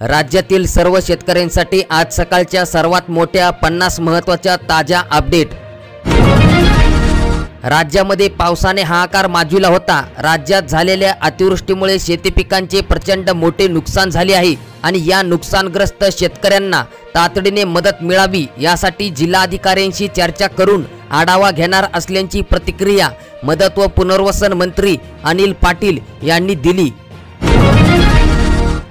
राज्यातील सर्व शेतकऱ्यांसाठी आज सकाळच्या सर्वात मोठ्या 50 महत्त्वाच्या ताज्या अपडेट। राज्यामध्ये पावसाने हाहाकार माजविला होता। राज्यात झालेल्या अतिवृष्टीमुळे शेती पिकांचे प्रचंड मोठे नुकसान झाले आहे आणि या नुकसानग्रस्त शेतकऱ्यांना तातडीने मदत मिळावी यासाठी जिल्हाधिकाऱ्यांशी चर्चा करून आढावा घेणार असल्याची प्रतिक्रिया मदत व पुनर्वसन मंत्री अनिल पाटील यांनी दिली।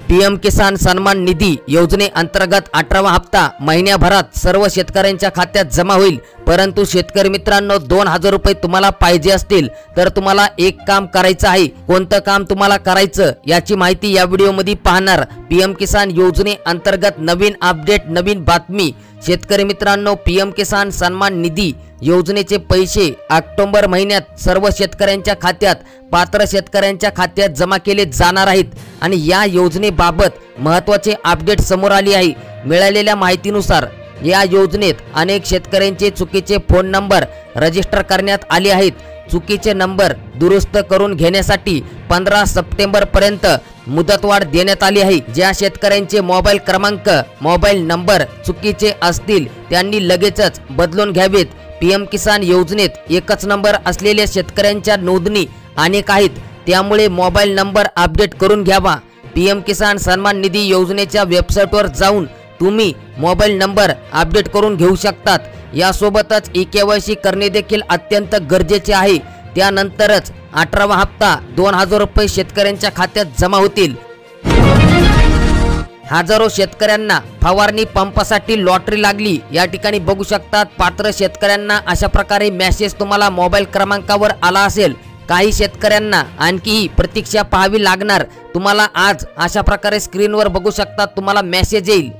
पीएम किसान सन्मान निधी योजनेअंतर्गत 18वा हप्ता महिन्याभरात सर्व शेतकऱ्यांच्या खात्यात जमा होईल। परंतु शेतकरी मित्रांनो, 2000 रुपये तुम्हाला पाहिजे असतील तर तुम्हाला एक काम करायचं आहे। कोणतं काम तुम्हाला करायचं याची माहिती या व्हिडिओमध्ये पाहणार। पीएम किसान योजनेअंतर्गत नवीन अपडेट, नवीन बातमी। शेतकरी मित्रांनो, पीएम किसान सन्मान निधी योजनेचे पैसे ऑक्टोबर महिन्यात सर्व शेतकऱ्यांच्या खात्यात, पात्र शेतकऱ्यांच्या खात्यात जमा केले जाणार आहेत आणि या योजनेबाबत महत्त्वाचे अपडेट समोर आले आहे। मिळालेल्या माहितीनुसार या योजनेत अनेक शेतकऱ्यांचे चुकीचे फोन नंबर रजिस्टर करण्यात आले आहेत। चुकीचे नंबर दुरुस्त करून घेण्यासाठी 15 सप्टेंबर पर्यंत मुदतवाढ देण्यात आली आहे। ज्या शेतकऱ्यांचे मोबाईल क्रमांक, मोबाईल नंबर चुकीचे असतील त्यांनी लगेचच बदलून घ्यावेत। पीएम किसान योजनेत एकच नंबर असलेल्या शेतकऱ्यांच्या नोंदणी अनेक आहेत, त्यामुळे मोबाईल नंबर अपडेट करून घ्यावा। पीएम किसान सन्मान निधी योजनेच्या वेबसाईटवर जाऊन तुम्ही मोबाईल नंबर अपडेट करून घेऊ शकतात। यासोबतच ई-केवायसी करणे देखील अत्यंत गरजेचे आहे। त्यानंतरच 18वा हप्ता 2000 रुपये शेतकऱ्यांच्या खात्यात जमा होतील। हजारो शेतकऱ्यांना फवारणी पंपासाठी लॉटरी लागली। या ठिकाणी बघू शकतात, पात्र शेतकऱ्यांना अशा प्रकारे मेसेज तुम्हाला मोबाईल क्रमांकावर आला असेल। काही शेतकऱ्यांना आणखी प्रतीक्षा पाहावी लागणार। तुम्हाला आज अशा प्रकारे स्क्रीनवर बघू शकतात, तुम्हाला मेसेज येईल।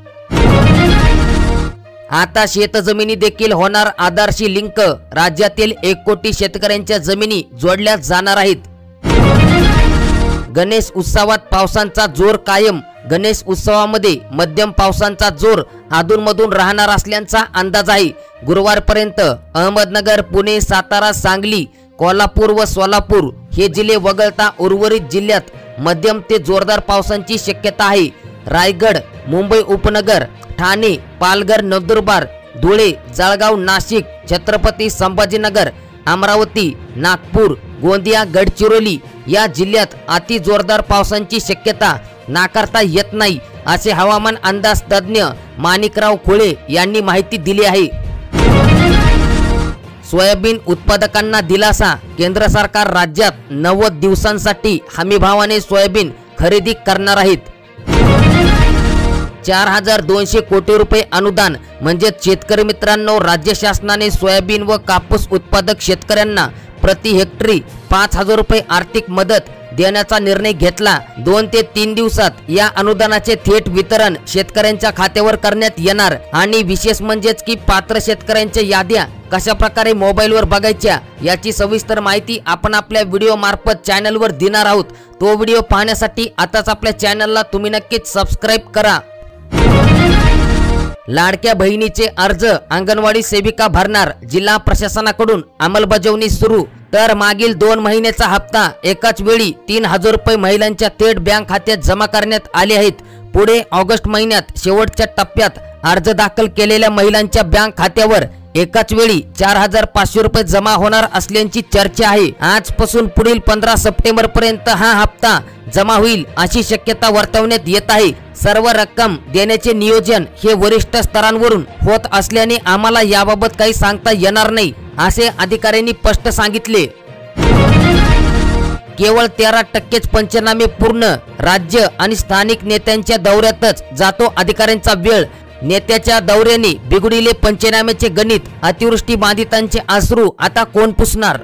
आता शेतजमिनी देखील होणार आधारशी लिंक। राज्यातील 1 कोटी शेतकऱ्यांच्या जमिनी जोडल्या जाणार आहेत। गणेश उत्सवात पावसांचा जोर कायम। गणेश उत्सवामध्ये मध्यम पावसांचा जोर अधूनमधून राहणार असल्याचा अंदाज आहे। गुरुवारपर्यंत अहमदनगर, पुणे, सातारा, सांगली, कोल्हापूर व सोलापूर हे जिल्हे वगळता उर्वरित जिल्ह्यात मध्यम ते जोरदार पावसांची शक्यता आहे। रायगड, मुंबई उपनगर, ठाणे, पालघर, नंदुरबार, धुळे, जळगाव, नाशिक, छत्रपती संभाजीनगर, अमरावती, नागपूर, गोंदिया, गडचिरोली या जिल्ह्यात अति जोरदार पावसांची शक्यता नाकारता येत नाही, असे हवामान अंदाज तज्ञ माणिकराव खुळे यांनी माहिती दिली आहे। सोयाबीन उत्पादकांना दिलासा। केंद्र सरकार राज्यात 90 दिवसांसाठी हमीभावाने सोयाबीन खरेदी करणार आहेत। 4200 कोटी रुपये अनुदान। म्हणजे शेतकरी मित्रांनो, राज्य शासनाने सोयाबीन व कापूस उत्पादक शेतकऱ्यांना प्रति हेक्टरी 5000 रुपये आर्थिक मदत देण्याचा निर्णय घेतला। 2 ते 3 दिवसात या अनुदानाचे थेट वितरण शेतकऱ्यांच्या खात्यावर करण्यात येणार। आणि विशेष म्हणजेच की पात्र शेतकऱ्यांच्या याद्या कशा प्रकारे मोबाईलवर बघायच्या याची सविस्तर माहिती आपण आपल्या व्हिडिओ मार्फत चॅनलवर देणार आहोत। तो व्हिडिओ पाहण्यासाठी आताच आपल्या चॅनलला तुम्ही नक्कीच सबस्क्राइब करा। लाडक्या बहिणीचे अर्ज अंगणवाडी सेविका भरणार। जिल्हा प्रशासनाकडून अंमलबजावणी सुरू। तर मागील 2 महिन्याचा हप्ता एकाच वेळी 3000 रुपये महिलांच्या थेट बँक खात्यात जमा करण्यात आले आहेत। पुढे ऑगस्ट महिन्यात शेवटच्या टप्प्यात अर्ज दाखल केलेल्या महिलांच्या बँक खात्यावर एकाच वेळी 4500 रुपये जमा होणार असल्याची चर्चा आहे। आजपासून पुढील 15 सप्टेंबर पर्यंत हा हप्ता जमा होईल अशी शक्यता वर्तवण्यात येत आहे। सर्व रक्कम देण्याचे नियोजन हे वरिष्ठ स्तरांवरून होत असल्याने आम्हाला याबाबत काही सांगता येणार नाही, असे अधिकाऱ्यांनी स्पष्ट सांगितले। केवळ 13% पंचनामे पूर्ण। राज्य आणि स्थानिक नेत्यांच्या दौऱ्यातच जातो अधिकाऱ्यांचा वेळ। नेत्याच्या दौऱ्याने बिघडले पंचनाम्याचे गणित। अतिवृष्टी बाधितांचे अश्रू आता कोण पुसणार?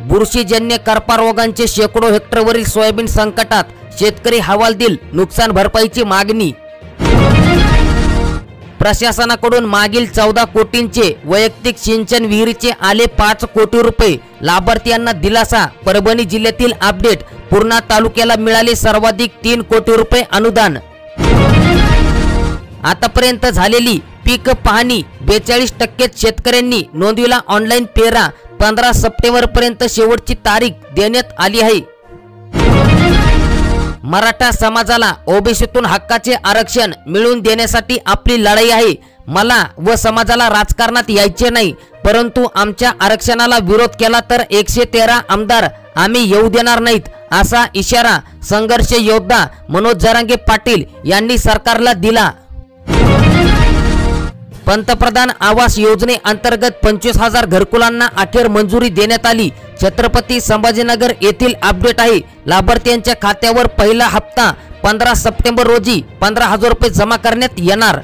बुरशीजन्य करपा रोगांचे शेकडो हेक्टरवरील सोयाबीन संकटात। शेतकरी हवालदिल, नुकसान भरपाईची मागणी। प्रशासनाकडून मागील 14 कोटींचे वैयक्तिक सिंचन विहिरीचे आले 5 कोटी रुपये। लाभार्थ्यांना दिलासा। परभणी जिल्ह्यातील अपडेट। पूर्णा तालुक्याला मिळाले सर्वाधिक 3 कोटी रुपये अनुदान। आतापर्यंत झालेली पीक पाहणी 42% शेतकऱ्यांनी नोंदविला ऑनलाईन पेरा। 15 सप्टेंबर पर्यंत शेवटची तारीख देण्यात आली आहे। मराठा समाजाला ओबीसीतून हक्काचे आरक्षण मिळवून देण्यासाठी आपली लढाई आहे। मला व समाजाला राजकारणात यायचे नाही, परंतु आमच्या आरक्षणाला विरोध केला तर 113 आमदार आम्ही येऊ देणार नाहीत, असा इशारा संघर्ष योद्धा मनोज जरांगे पाटील यांनी सरकारला दिला। पंतप्रधान आवास योजनेअंतर्गत 25,000 घरकुलांना अखेर मंजुरी देण्यात आली। छत्रपती संभाजीनगर येथील अपडेट आहे। लाभार्थ्यांच्या खात्यावर पहिला हप्ता 15 सप्टेंबर रोजी 15,000 रुपये जमा करण्यात येणार।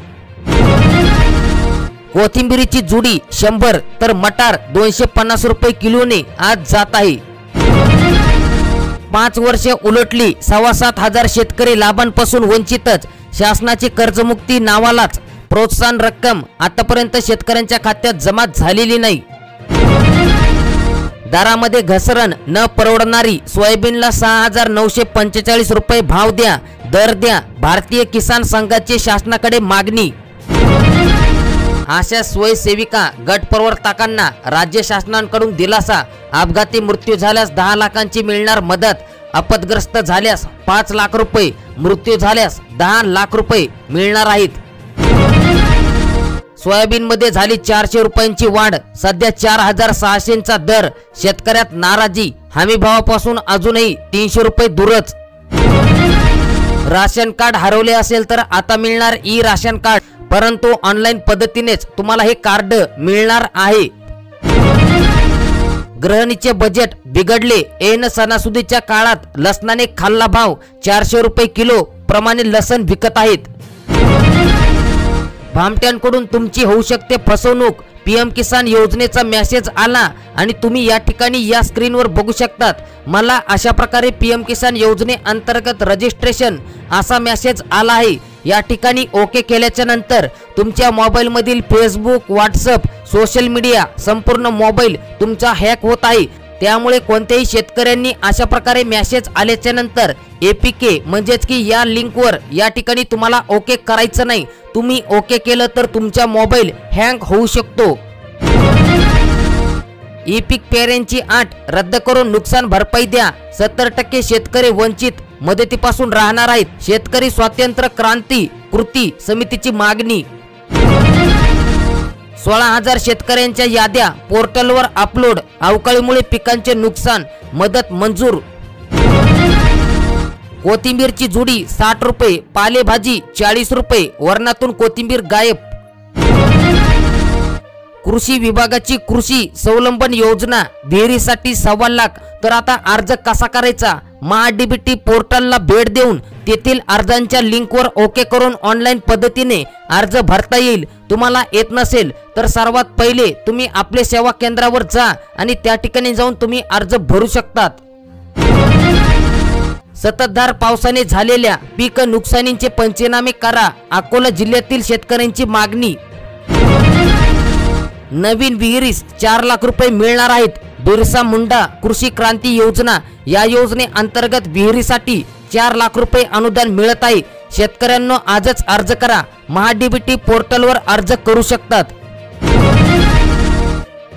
कोथिंबीरीची जुडी 100 तर मटार 250 रुपये किलोने आज जात आहे। 5 वर्षे उलटली, 7,500 शेतकरी लाभांपासून वंचितच। शासनाची कर्जमुक्ती नावालाच प्रोत्साहन रक्कम आतापर्यंत शेतकऱ्यांच्या खात्यात जमा झालेली नाही। दरामध्ये घसरण, न परवडणारी सोयाबीनला 6,945 रुपये भाव द्या, दर द्या, भारतीय किसान संघाची शासनाकडे मागणी। आशा स्वयंसेविका गट प्रवर्तकांना राज्य शासनाकडून दिलासा। अपघाती मृत्यू झाल्यास 10 लाखांची मिळणार मदत, अपघातग्रस्त झाल्यास 5 लाख रुपये, मृत्यू झाल्यास 10 लाख रुपये मिळणार आहेत। सोयाबीन मध्ये झाली 400 रुपयांची वाढ, सध्या 4,600चा दर, शेतकऱ्यात नाराजी। हमी भावापासून अजूनही 300 रुपये दूरच। राशन कार्ड हरवले असेल तर आता मिळणार ई राशन कार्ड, परंतु ऑनलाईन पद्धतीनेच तुम्हाला हे कार्ड मिळणार आहे। गृहिणीचे बजेट बिघडले, ऐन सणासुदीच्या काळात लसणाने खाल्ला भाव, 400 रुपये किलो प्रमाणे लसण विकत आहेत। भामट्यांकडून तुमची होऊ शकते फसवणूक। पीएम किसान योजनेचा मेसेज आला आणि तुम्ही या ठिकाणी या स्क्रीनवर बघू शकतात। मला अशा प्रकारे पीएम किसान योजने अंतर्गत रजिस्ट्रेशन असा मेसेज आला आहे। या ठिकाणी ओके केल्याच्या नंतर तुमच्या मोबाईल मधील फेसबुक, व्हॉट्सअप, सोशल मीडिया संपूर्ण मोबाईल तुमचा हॅक होत आहे। त्यामुळे कोणत्याही शेतकऱ्यांनी अशा प्रकारे मेसेज आल्याच्या नंतर एपीके म्हणजेच की या लिंकवर या ठिकाणी तुम्हाला ओके करायचं नाही। तुम्ही ओके केलं तर तुमचा मोबाईल हँग होऊ शकतो। ई पीक पेऱ्यांची आट रद्द करून नुकसान भरपाई द्या, 70% शेतकरी वंचित मदतीपासून राहणार आहेत। शेतकरी स्वातंत्र्य क्रांती कृती समितीची मागणी। 16,000 शेतकऱ्यांच्या याद्या पोर्टलवर अपलोड, अवकाळीमुळे पिकांचे नुकसान, मदत मंजूर। कोथिंबीरची जुडी 60 रुपये, पालेभाजी 40 रुपये, वरणातून कोथिंबीर गायब। कृषी विभागाची कृषी स्वावलंबन योजना विहिरीसाठी 1.25 लाख, तर आता अर्ज कसा करायचा? महाडीबीटी पोर्टलला भेट देऊन तेथील अर्जांच्या लिंकवर ओके करून ऑनलाईन पद्धतीने अर्ज भरता येईल। तुम्हाला येत नसेल तर सर्वात पहिले तुम्ही आपले सेवा केंद्रावर जा आणि त्या ठिकाणी जाऊन तुम्ही अर्ज भरू शकतात। सततधार पावसाने झालेल्या पीक नुकसानीचे पंचनामे करा, अकोला जिल्ह्यातील शेतकऱ्यांची मागणी। नवीन विहिरीस 4 लाख रुपये मिळणार आहेत। बिरसा मुंडा कृषी क्रांती योजना या योजने अंतर्गत विहिरीसाठी 4 लाख रुपये अनुदान मिळत आहे। शेतकऱ्यांनो आजच अर्ज करा, महाडीबीटी पोर्टलवर अर्ज करू शकतात।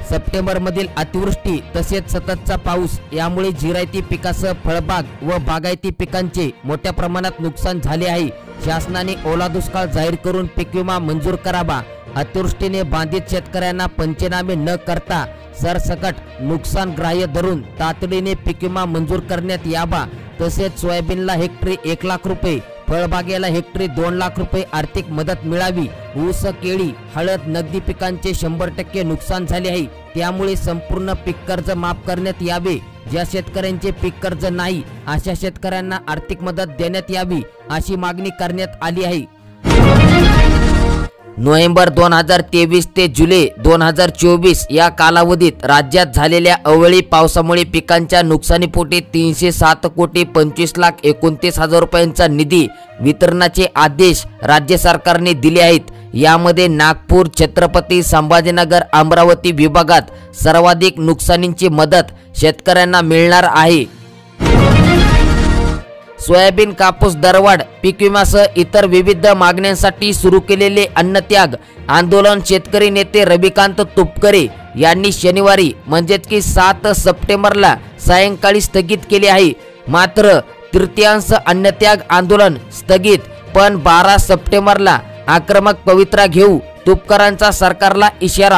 सप्टेंबर मधील अतिवृष्टी तसेच सततचा पाऊस यामुळे जिरायती पिकासह फळबाग व बागायती पिकांचे मोठ्या प्रमाणात नुकसान झाले आहे। शासनाने ओला दुष्काळ जाहीर करून पीक विमा मंजूर करावा। अतिवृष्टीने बाधित शेतकऱ्यांना पंचनामे न करता सरसकट नुकसान ग्राह्य धरून तातडीने पीक विमा मंजूर करण्यात यावा। तसेच सोयाबीनला हेक्टरी 1 लाख रुपये, फळबागेला हेक्टरी 2 लाख रुपये आर्थिक मदत मिळावी। ऊस, केळी, हळद, नगदी पिकांचे 100% नुकसान झाले आहे, त्यामुळे संपूर्ण पीक कर्ज माफ करण्यात यावे। ज्या शेतकऱ्यांचे पीक कर्ज नाही अशा शेतकऱ्यांना आर्थिक मदत देण्यात यावी अशी मागणी करण्यात आली आहे। नोव्हेंबर 2023 ते जुलै 2024 या कालावधीत राज्यात झालेल्या अवकाळी पावसामुळे पिकांच्या नुकसानीपोटी 307,25,29,29,000 रुपयांचा निधी वितरणाचे आदेश राज्य सरकारने दिले आहेत। यामध्ये नागपूर, छत्रपती संभाजीनगर, अमरावती विभागात सर्वाधिक नुकसानीची मदत शेतकऱ्यांना मिळणार आहे। सोयाबीन, कापूस दरवाढ, पीक विम्यासह इतर विविध मागण्यांसाठी सुरू केलेले अन्नत्याग आंदोलन शेतकरी नेते रविकांत तुपकरे यांनी शनिवारी म्हणजेच की 7 सप्टेंबरला सायंकाळी स्थगित केले आहे। मात्र तृतीयांश अन्नत्याग आंदोलन स्थगित, पण 12 सप्टेंबरला आक्रमक पवित्रा घेऊ, तुपकरांचा सरकारला इशारा।